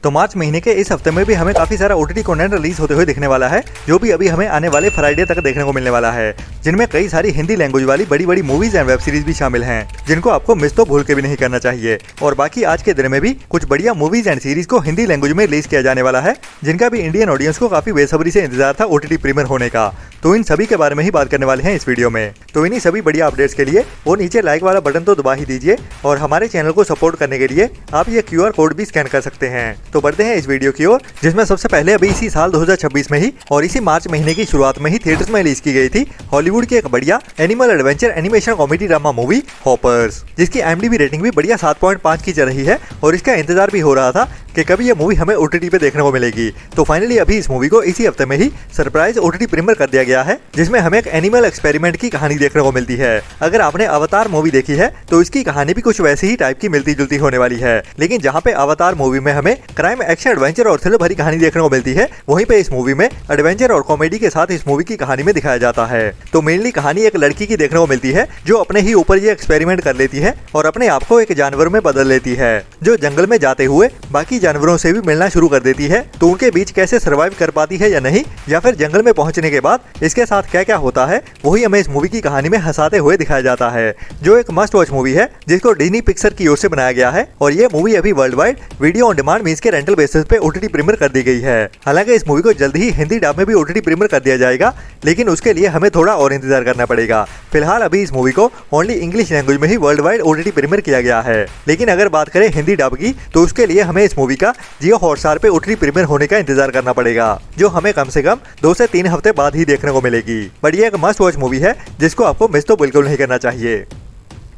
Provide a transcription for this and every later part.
तो मार्च महीने के इस हफ्ते में भी हमें काफी सारा ओटीटी कंटेंट रिलीज होते हुए दिखने वाला है, जो भी अभी हमें आने वाले फ्राइडे तक देखने को मिलने वाला है, जिनमें कई सारी हिंदी लैंग्वेज वाली बड़ी बड़ी मूवीज एंड वेब सीरीज भी शामिल हैं, जिनको आपको मिस तो भूल के भी नहीं करना चाहिए। और बाकी आज के दिन में भी कुछ बढ़िया मूवीज एंड सीरीज को हिंदी लैंग्वेज में रिलीज किया जाने वाला है, जिनका भी इंडियन ऑडियंस को काफी बेसब्री से इंतजार था ओटीटी प्रीमियर होने का। तो इन सभी के बारे में ही बात करने वाले हैं इस वीडियो में। तो इन्हीं सभी बढ़िया अपडेट्स के लिए वो नीचे लाइक वाला बटन तो दबा ही दीजिए, और हमारे चैनल को सपोर्ट करने के लिए आप ये QR कोड भी स्कैन कर सकते हैं। तो बढ़ते हैं इस वीडियो की ओर, जिसमें सबसे पहले अभी इसी साल 2026 में ही और इसी मार्च महीने की शुरुआत में ही थिएटर्स में रिलीज की गई थी हॉलीवुड की एक बढ़िया animal adventure animation comedy drama movie hoppers, जिसकी IMDb रेटिंग भी बढ़िया 7.5 की चल रही है, और इसका इंतजार भी हो रहा था कि कभी ये मूवी हमें OTT पे देखने को मिलेगी। तो फाइनली अभी इस मूवी को इसी हफ्ते में ही सरप्राइज OTT प्रीमियर कर दिया गया है, जिसमें हमें एक एनिमल एक्सपेरिमेंट की कहानी देखने को मिलती है। अगर आपने अवतार मूवी देखी है तो इसकी कहानी भी कुछ वैसी ही टाइप की मिलती जुलती होने वाली है, लेकिन जहाँ पे अवतार मूवी में हमें क्राइम एक्शन एडवेंचर और थ्रिलर भरी कहानी देखने को मिलती है, वहीं पे इस मूवी में एडवेंचर और कॉमेडी के साथ इस मूवी की कहानी में दिखाया जाता है। तो मेनली कहानी एक लड़की की देखने को मिलती है, जो अपने ही ऊपर ये एक्सपेरिमेंट कर लेती है और अपने आप को एक जानवर में बदल लेती है, जो जंगल में जाते हुए बाकी जानवरों से भी मिलना शुरू कर देती है। तो उनके बीच कैसे सर्वाइव कर पाती है या नहीं, या फिर जंगल में पहुंचने के बाद इसके साथ क्या क्या होता है, वही हमें इस मूवी की कहानी में हंसाते हुए दिखाया जाता है, जो एक मस्ट वॉच मूवी है, जिसको डिज्नी पिक्चर की ओर से बनाया गया है। और ये मूवी अभी world wide video on demand means के रेंटल बेसिस पे OTT प्रीमियर कर दी गई है। हालांकि इस मूवी को जल्द ही हिंदी डब में भी OTT प्रीमियर कर दिया जाएगा, लेकिन उसके लिए हमें थोड़ा और इंतजार करना पड़ेगा। फिलहाल अभी इस मूवी को ओनली इंग्लिश लैंग्वेज में ही वर्ल्ड वाइड OTT प्रीमियर किया गया है, लेकिन अगर बात करें हिंदी डब की, तो उसके लिए हमें इस मूवी का जियो हॉटस्टार पे OTT प्रीमियर होने का इंतजार करना पड़ेगा, जो हमें कम से कम 2 से 3 हफ्ते बाद ही देखने को मिलेगी। बट ये एक मस्ट वॉच मूवी है, जिसको आपको मिस तो बिल्कुल नहीं करना चाहिए।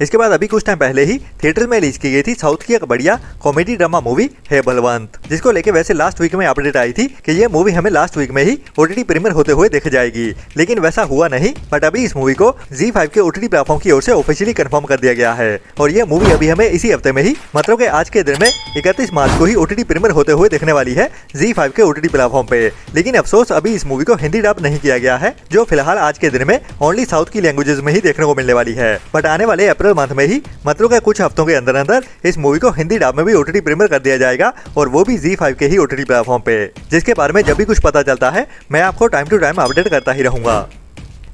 इसके बाद अभी कुछ टाइम पहले ही थिएटर में रिलीज की गई थी साउथ की एक बढ़िया कॉमेडी ड्रामा मूवी है बलवंत, जिसको लेके वैसे लास्ट वीक में अपडेट आई थी कि ये मूवी हमें लास्ट वीक में ही OTT प्रीमियर होते हुए देखी जाएगी, लेकिन वैसा हुआ नहीं। बट अभी इस मूवी को ZEE5 के OTT प्लेटफॉर्म की ओर से ऑफिशियली कंफर्म कर दिया गया है, और ये मूवी अभी हमें इसी हफ्ते में ही, मतलब कि आज के दिन में 31 मार्च को ही OTT प्रीमियर होते हुए देखने वाली है ZEE5 के OTT प्लेटफॉर्म पे। लेकिन अफसोस अभी इस मूवी को हिंदी डब नहीं किया गया है, जो फिलहाल आज के दिन में ओनली साउथ की लैंग्वेजेस में ही देखने को मिलने वाली है। बट आने वाले अप्रैल मंथ में ही, मतलब के कुछ हफ्तों के अंदर अंदर, इस मूवी को हिंदी डब में भी OTT प्रीमियर कर दिया जाएगा, और वो भी ZEE5 के ही OTT प्लेटफॉर्म पे, जिसके बारे में जब भी कुछ पता चलता है मैं आपको टाइम टू टाइम अपडेट करता ही रहूंगा।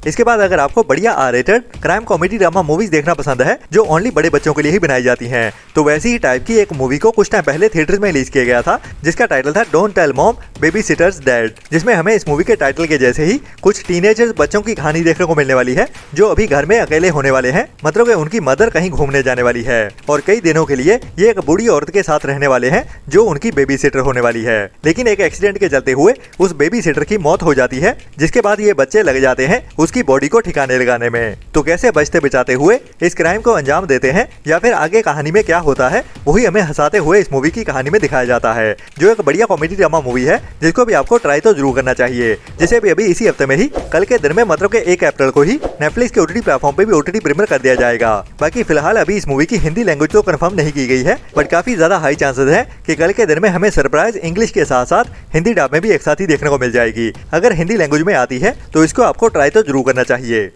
इसके बाद अगर आपको बढ़िया R-रेटेड क्राइम कॉमेडी ड्रामा मूवीज देखना पसंद है, जो ओनली बड़े बच्चों के लिए ही बनाई जाती हैं, तो वैसी ही टाइप की एक मूवी को कुछ टाइम पहले थिएटर्स में रिलीज किया गया था, जिसका टाइटल था don't tell mom babysitters dead, जिसमें हमें इस मूवी के टाइटल के जैसे ही कुछ टीनेजर्स बच्चों की कहानी देखने को मिलने वाली है, जो अभी घर में अकेले होने वाले हैं, मतलब कि उनकी मदर कहीं घूमने जाने वाली है, और कई दिनों के लिए ये एक बूढ़ी औरत के साथ रहने वाले हैं, जो उनकी बेबी सिटर होने वाली है। लेकिन एक एक्सीडेंट के चलते हुए उस बेबी सिटर की मौत हो जाती है, जिसके बाद ये बच्चे लग जाते हैं उसकी बॉडी को ठिकाने लगाने में। तो कैसे बचते बचाते हुए इस क्राइम को अंजाम देते हैं, या फिर आगे कहानी में क्या होता है, वही हमें हंसाते हुए इस मूवी की कहानी में दिखाया जाता है, जो एक बढ़िया कॉमेडी ड्रामा मूवी है, जिसको भी आपको ट्राई तो जरूर करना चाहिए। जिसे भी अभी इसी हफ्ते में ही, कल के दिन में, मतलब के 1 अप्रैल को ही नेटफ्लिक्स के OTT प्लेटफॉर्म पे भी OTT प्रीमियर कर दिया जाएगा। बाकी फिलहाल अभी इस मूवी की हिंदी लैंग्वेज तो कंफर्म नहीं की गई है, बट काफी ज्यादा हाई चांसेस है कि कल के दिन में हमें सरप्राइज इंग्लिश के साथ साथ हिंदी डब में भी एक साथ ही देखने को मिल जाएगी। अगर हिंदी लैंग्वेज में आती है तो इसको आपको ट्राई तो जरूर करना चाहिए।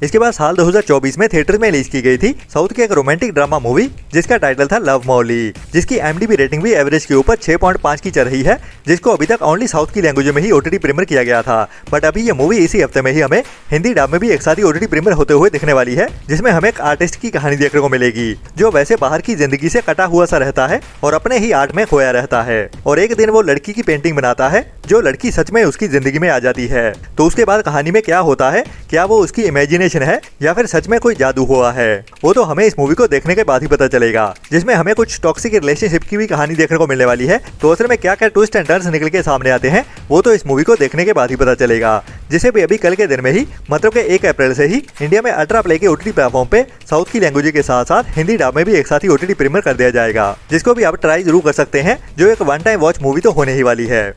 इसके बाद साल 2024 में थिएटर में रिलीज की गई थी साउथ की एक रोमांटिक ड्रामा मूवी, जिसका टाइटल था लव मौली, जिसकी IMDb रेटिंग भी एवरेज के ऊपर 6.5 की चल रही है, जिसको अभी तक ओनली साउथ की लैंग्वेज में ही OTT प्रीमियर किया गया था। बट अभी ये मूवी इसी हफ्ते में ही हमें हिंदी डब में भी एक साथ ही OTT प्रीमियर होते हुए दिखने वाली है, जिसमें हमें एक आर्टिस्ट की कहानी देखने को मिलेगी, जो वैसे बाहर की जिंदगी से कटा हुआ सा रहता है और अपने ही आर्ट में खोया रहता है, और एक दिन वो लड़की की पेंटिंग बनाता है, जो लड़की सच में उसकी जिंदगी में आ जाती है। तो उसके बाद कहानी में क्या होता है, क्या वो उसकी इमेजिनेशन है या फिर सच में कोई जादू हुआ है, वो तो हमें इस मूवी को देखने के बाद ही पता चलेगा, जिसमें हमें कुछ टॉक्सिक रिलेशनशिप की भी कहानी देखने को मिलने वाली है। तो असल में क्या क्या ट्विस्ट एंड टर्न्स निकल के सामने आते हैं, वो तो इस मूवी को देखने के बाद ही पता चलेगा। जिसे भी अभी कल के दिन में ही, मतलब के 1 अप्रैल से ही इंडिया में अल्ट्रा प्ले के OTT प्लेटफॉर्म पे साउथ की लैंग्वेज के साथ साथ हिंदी डब में भी एक साथ ही OTT प्रीमियर कर दिया जाएगा, जिसको भी आप ट्राई जरूर कर सकते हैं, जो एक वन टाइम वॉच मूवी तो होने ही वाली है।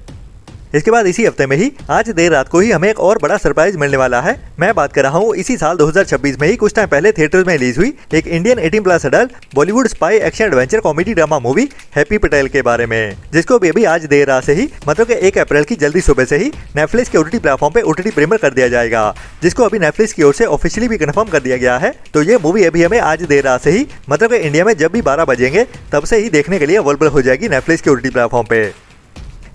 इसके बाद इसी हफ्ते में ही आज देर रात को ही हमें एक और बड़ा सरप्राइज मिलने वाला है। मैं बात कर रहा हूँ इसी साल 2026 में ही कुछ टाइम पहले थिएटर्स में रिलीज हुई एक Indian 18+ adult Bollywood spy action adventure comedy drama movie happy Patel के बारे में, जिसको भी अभी आज देर रात से ही मतलब कि 1 अप्रैल की जल्दी सुबह से ही नेटफ्लिक्स के OTT प्लेटफॉर्म पे OTT प्रीमियर कर दिया जाएगा, जिसको अभी नेटफ्लिक्स की ओर से ऑफिशियली भी कंफर्म कर दिया गया है। तो ये मूवी अभी हमें आज देर रात से ही मतलब कि इंडिया में जब भी 12 बजेंगे तब से ही देखने के लिए अवेलेबल हो जाएगी नेटफ्लिक्स के OTT प्लेटफॉर्म पे।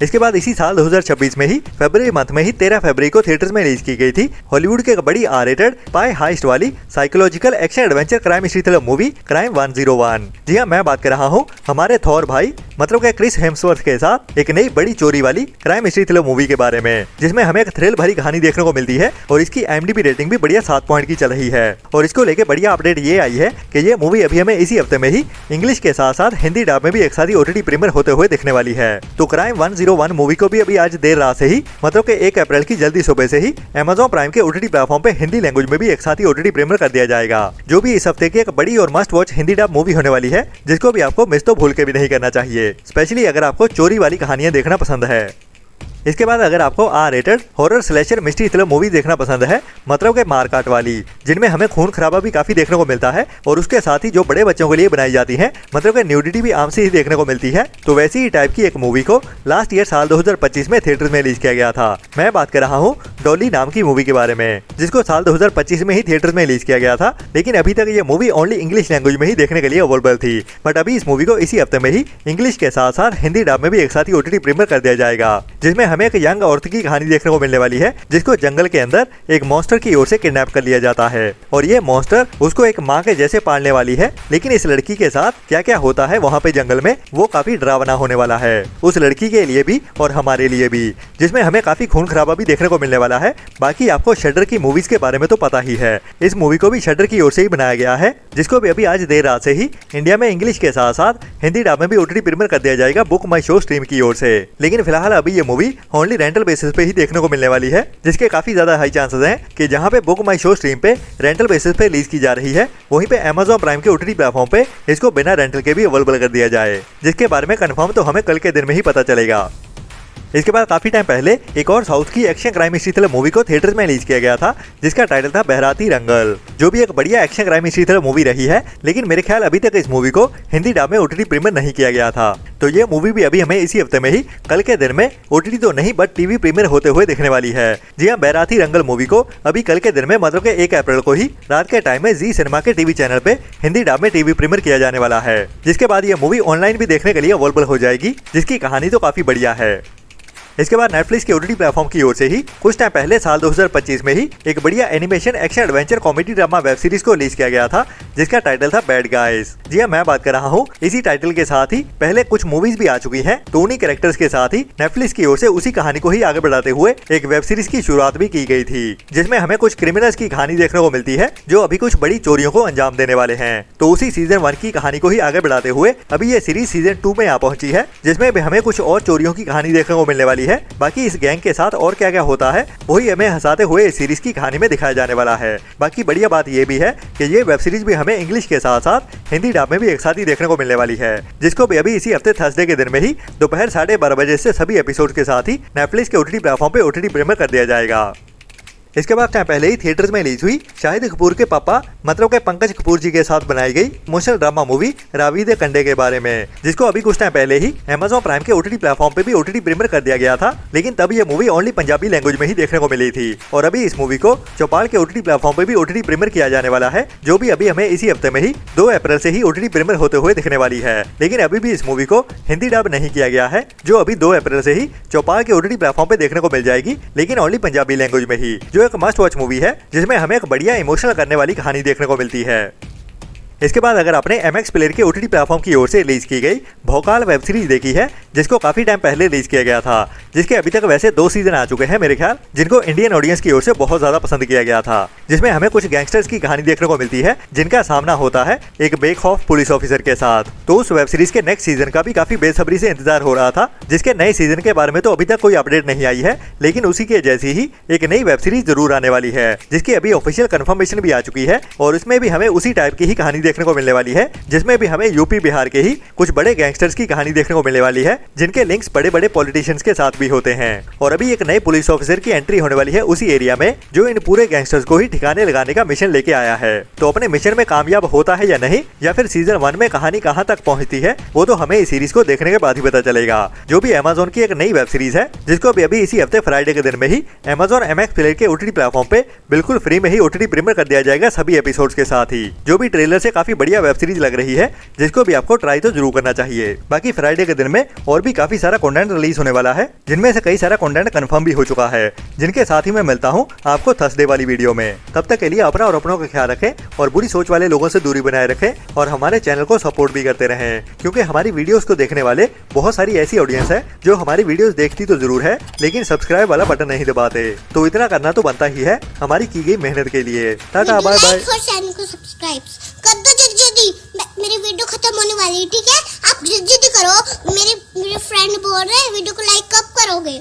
इसके बाद इसी साल 2026 में ही फरवरी मंथ में ही 13 फरवरी को थिएटर्स में रिलीज की गई थी हॉलीवुड के एक बड़ी R-रेटेड स्पाई हाइस्ट वाली psychological action adventure crime history thriller movie crime 101। जी हाँ, मैं बात कर रहा हूँ हमारे थॉर भाई मतलब कि क्रिस हेम्सवर्थ के साथ एक नई बड़ी चोरी वाली क्राइम हिस्ट्री थ्रिलर मूवी के बारे में, जिसमें हमें एक थ्रिल भरी कहानी देखने को मिलती है और इसकी IMDb रेटिंग भी बढ़िया 7 पॉइंट की चल रही है। और इसको लेके बढ़िया अपडेट ये आई है कि ये मूवी अभी हमें इसी हफ्ते में ही इंग्लिश के साथ साथ हिंदी डब में भी एक साथ ही OTT प्रीमियर होते हुए दिखने वाली है। तो क्राइम 101 मूवी को भी अभी आज देर रात से ही मतलब कि 1 अप्रैल की जल्दी सुबह से ही Amazon प्राइम के OTT प्लेटफॉर्म पे हिंदी लैंग्वेज में भी एक साथ ही OTT प्रीमियर कर दिया जाएगा, जो भी इस हफ्ते की एक बड़ी और must watch Hindi dub movie होने वाली है, जिसको भी आपको मिस तो भूल के भी नहीं करना चाहिए, स्पेशली अगर आपको चोरी वाली कहानियां देखना पसंद है। इसके बाद अगर आपको R rated horror slasher mystery thriller movie देखना पसंद है मतलब के मारकाट वाली, जिनमें हमें खून खराबा भी काफी देखने को मिलता है और उसके साथ ही जो बड़े बच्चों के लिए बनाई जाती है मतलब के न्यूडिटी भी आम से ही देखने को मिलती है, तो वैसी ही टाइप की एक मूवी को लास्ट ईयर साल 2025 में थिएटर्स में रिलीज किया गया था। मैं बात कर रहा हूँ डॉली नाम की मूवी के बारे में, जिसको साल 2025 में ही थिएटर्स में रिलीज किया गया था, लेकिन अभी तक ये मूवी ओनली इंग्लिश लैंग्वेज में ही देखने के लिए अवेलेबल थी। बट अभी इस मूवी को इसी हफ्ते में ही इंग्लिश के साथ साथ हिंदी डब में भी एक साथ ही OTT प्रीमियर कर दिया जाएगा, जिसमें हमें एक यंग औरत की कहानी देखने को मिलने वाली है, जिसको जंगल के अंदर एक मॉन्स्टर की ओर से किडनैप कर लिया जाता है और ये मॉन्स्टर उसको एक माँ के जैसे पालने वाली है। लेकिन इस लड़की के साथ क्या क्या होता है वहाँ पे जंगल में, वो काफी डरावना होने वाला है उस लड़की के लिए भी और हमारे लिए भी, जिसमें हमें काफी खून खराबा भी देखने को मिलने वाला है। बाकी आपको शटर की मूवीज के बारे में तो पता ही है, इस मूवी को भी शटर की ओर से ही बनाया गया है, जिसको भी अभी आज देर रात से ही इंडिया में इंग्लिश के साथ साथ हिंदी डब में भी OTT प्रीमियर कर दिया जाएगा बुक माई शो स्ट्रीम की ओर से। लेकिन फिलहाल अभी ये मूवी ओनली रेंटल बेसिस पे ही देखने को मिलने वाली है, जिसके काफी ज्यादा हाई चांसेस हैं कि जहां पे बुक माई शो स्ट्रीम पे रेंटल बेसिस पे रिलीज की जा रही है, वहीं पे Amazon प्राइम के OTT प्लेटफॉर्म पे इसको बिना रेंटल के भी अवेलेबल कर दिया जाए, जिसके बारे में कंफर्म तो हमें कल के दिन में ही पता चलेगा। इसके बाद काफी टाइम पहले एक और साउथ की action crime history thriller movie को थिएटर्स में रिलीज किया गया था, जिसका टाइटल था बहराती रंगल, जो भी एक बढ़िया action crime history thriller movie रही है। लेकिन मेरे ख्याल अभी तक इस मूवी को हिंदी डब में OTT प्रीमियर नहीं किया गया था, तो ये मूवी भी अभी हमें इसी हफ्ते में ही कल के दिन में OTT तो नहीं बट टीवी प्रीमियर होते हुए दिखने वाली है। जी हाँ, बहराती रंगल मूवी को अभी कल के दिन में मतलब के 1 अप्रैल को ही रात के टाइम में जी सिनेमा के टीवी चैनल पे हिंदी डब में टीवी प्रीमियर किया जाने वाला है, जिसके बाद ये मूवी ऑनलाइन भी देखने के लिए अवेलेबल हो जाएगी, जिसकी कहानी तो काफी बढ़िया है। इसके बाद नेटफ्लिक्स के OTT प्लेटफॉर्म की ओर से ही कुछ टाइम पहले साल 2025 में ही एक बढ़िया animation action adventure comedy drama web series को रिलीज किया गया था, जिसका टाइटल था बैड गाइज। जी हाँ, मैं बात कर रहा हूँ इसी टाइटल के साथ ही पहले कुछ मूवीज भी आ चुकी हैं, तो उन्हीं कैरेक्टर्स के साथ ही नेटफ्लिक्स की ओर से उसी कहानी को ही आगे बढ़ाते हुए एक वेब सीरीज की शुरुआत भी की गई थी, जिसमें हमें कुछ क्रिमिनल्स की कहानी देखने को मिलती है जो अभी कुछ बड़ी चोरियों को अंजाम देने वाले हैं। तो उसी सीजन 1 की कहानी को ही आगे बढ़ाते हुए अभी ये सीरीज सीजन 2 में आ पहुंची है, जिसमें भी हमें कुछ और चोरियों की कहानी देखने को मिलने वाली है। बाकी इस गैंग के साथ और क्या क्या होता है वही हमें हंसाते हुए इस सीरीज की कहानी में दिखाया जाने वाला है। बाकी बढ़िया बात ये भी है कि ये वेब सीरीज भी हमें इंग्लिश के साथ साथ हिंदी डब में भी एक साथ ही देखने को मिलने वाली है, जिसको भी अभी इसी हफ्ते थर्सडे के दिन में ही दोपहर 12:30 बजे से सभी एपिसोड के साथ ही नेटफ्लिक्स के OTT प्लेटफॉर्म पे OTT प्रीमियर कर दिया जाएगा। इसके बाद टाइम पहले ही थिएटर्स में रिलीज हुई शाहिद कपूर के पापा मतलब के पंकज कपूर जी के साथ बनाई गई इमोशनल ड्रामा मूवी रावी दे कंडे के बारे में, जिसको अभी कुछ टाइम पहले ही Amazon प्राइम के OTT प्लेटफॉर्म पे भी OTT प्रीमियर कर दिया गया था। लेकिन तब ये मूवी ओनली पंजाबी लैंग्वेज में ही देखने को मिली थी और अभी इस मूवी को चौपाल के OTT प्लेटफॉर्म पे भी OTT प्रीमियर किया जाने वाला है, जो भी अभी हमें इसी हफ्ते में ही 2 अप्रैल से ही OTT प्रीमियर होते हुए दिखने वाली है। लेकिन अभी भी इस मूवी को हिंदी डब नहीं किया गया है, जो अभी 2 अप्रैल से ही चौपाल के OTT प्लेटफॉर्म पे देखने को मिल जाएगी, लेकिन ओनली पंजाबी लैंग्वेज में ही, जो एक मस्ट वॉच मूवी है, जिसमें हमें एक बढ़िया इमोशनल करने वाली कहानी देखने को मिलती है। इसके बाद अगर आपने MX प्लेयर के OTT प्लेटफॉर्म की ओर से रिलीज की गई भोकाल वेब सीरीज देखी है, जिसको काफी टाइम पहले रिलीज किया गया था, जिसके अभी तक वैसे 2 सीजन आ चुके हैं मेरे ख्याल, जिनको इंडियन ऑडियंस की ओर से बहुत ज्यादा पसंद किया गया था, जिसमें हमें कुछ गैंगस्टर्स की कहानी देखने को मिलती है, जिनका सामना होता है एक बेखौफ पुलिस ऑफिसर के साथ। तो उस वेब सीरीज के नेक्स्ट सीजन का भी काफी बेसब्री से इंतजार हो रहा था, जिसके नए सीजन के बारे में तो अभी तक कोई अपडेट नहीं आई है, लेकिन उसी के जैसी ही एक नई वेब सीरीज जरूर आने वाली है, जिसकी अभी ऑफिशियल कंफर्मेशन भी आ चुकी है और उसमें भी हमें उसी टाइप की ही कहानी देखने को मिलने वाली है, जिसमें भी हमें यूपी बिहार के ही कुछ बड़े गैंगस्टर्स की कहानी देखने को मिलने वाली है, जिनके लिंक्स बड़े बड़े पॉलिटिशियंस के साथ भी होते हैं। और अभी एक नए पुलिस ऑफिसर की एंट्री होने वाली है उसी एरिया में, जो इन पूरे गैंगस्टर्स को ही ठिकाने लगाने का मिशन लेके आया है। तो अपने मिशन में कामयाब होता है या नहीं, या फिर सीजन 1 में कहानी कहां तक पहुंचती है, वो तो हमें इस सीरीज को देखने के बाद ही पता चलेगा। जो भी अमेज़न की एक नई वेब सीरीज है, जिसको अभी इसी हफ्ते फ्राइडे के दिन में ही Amazon MX Player के OTT प्लेटफॉर्म पे बिल्कुल फ्री में ही OTT प्रीमियर कर दिया जाएगा सभी एपिसोड्स के साथ ही। जो भी ट्रेलर से काफी बढ़िया वेब सीरीज लग रही है, जिसको भी आपको ट्राई तो जरूर करना चाहिए। बाकी फ्राइडे के दिन में और भी काफी सारा कंटेंट रिलीज होने वाला है, जिनमें से कई सारा कंटेंट कंफर्म भी हो चुका है, जिनके साथ ही मैं मिलता हूँ आपको थर्सडे वाली वीडियो में। तब तक के लिए अपना और अपनों का ख्याल रखें और बुरी सोच वाले लोगों से दूरी बनाए रखें और हमारे चैनल को सपोर्ट भी करते रहें, क्योंकि हमारी वीडियोस को देखने वाले बहुत सारी ऐसी ऑडियंस है जो हमारी वीडियोस देखती तो जरूर है, लेकिन सब्सक्राइब वाला बटन नहीं दबाते। तो इतना करना तो बनता ही है हमारी की गई मेहनत के लिए। Tata bye bye. चैनल को सब्सक्राइब कर दो जल्दी, मेरी वीडियो खत्म होने वाली है, ठीक है? आप जल्दी करो, मेरे फ्रेंड बोल रहे हैं वीडियो को लाइक कब करोगे?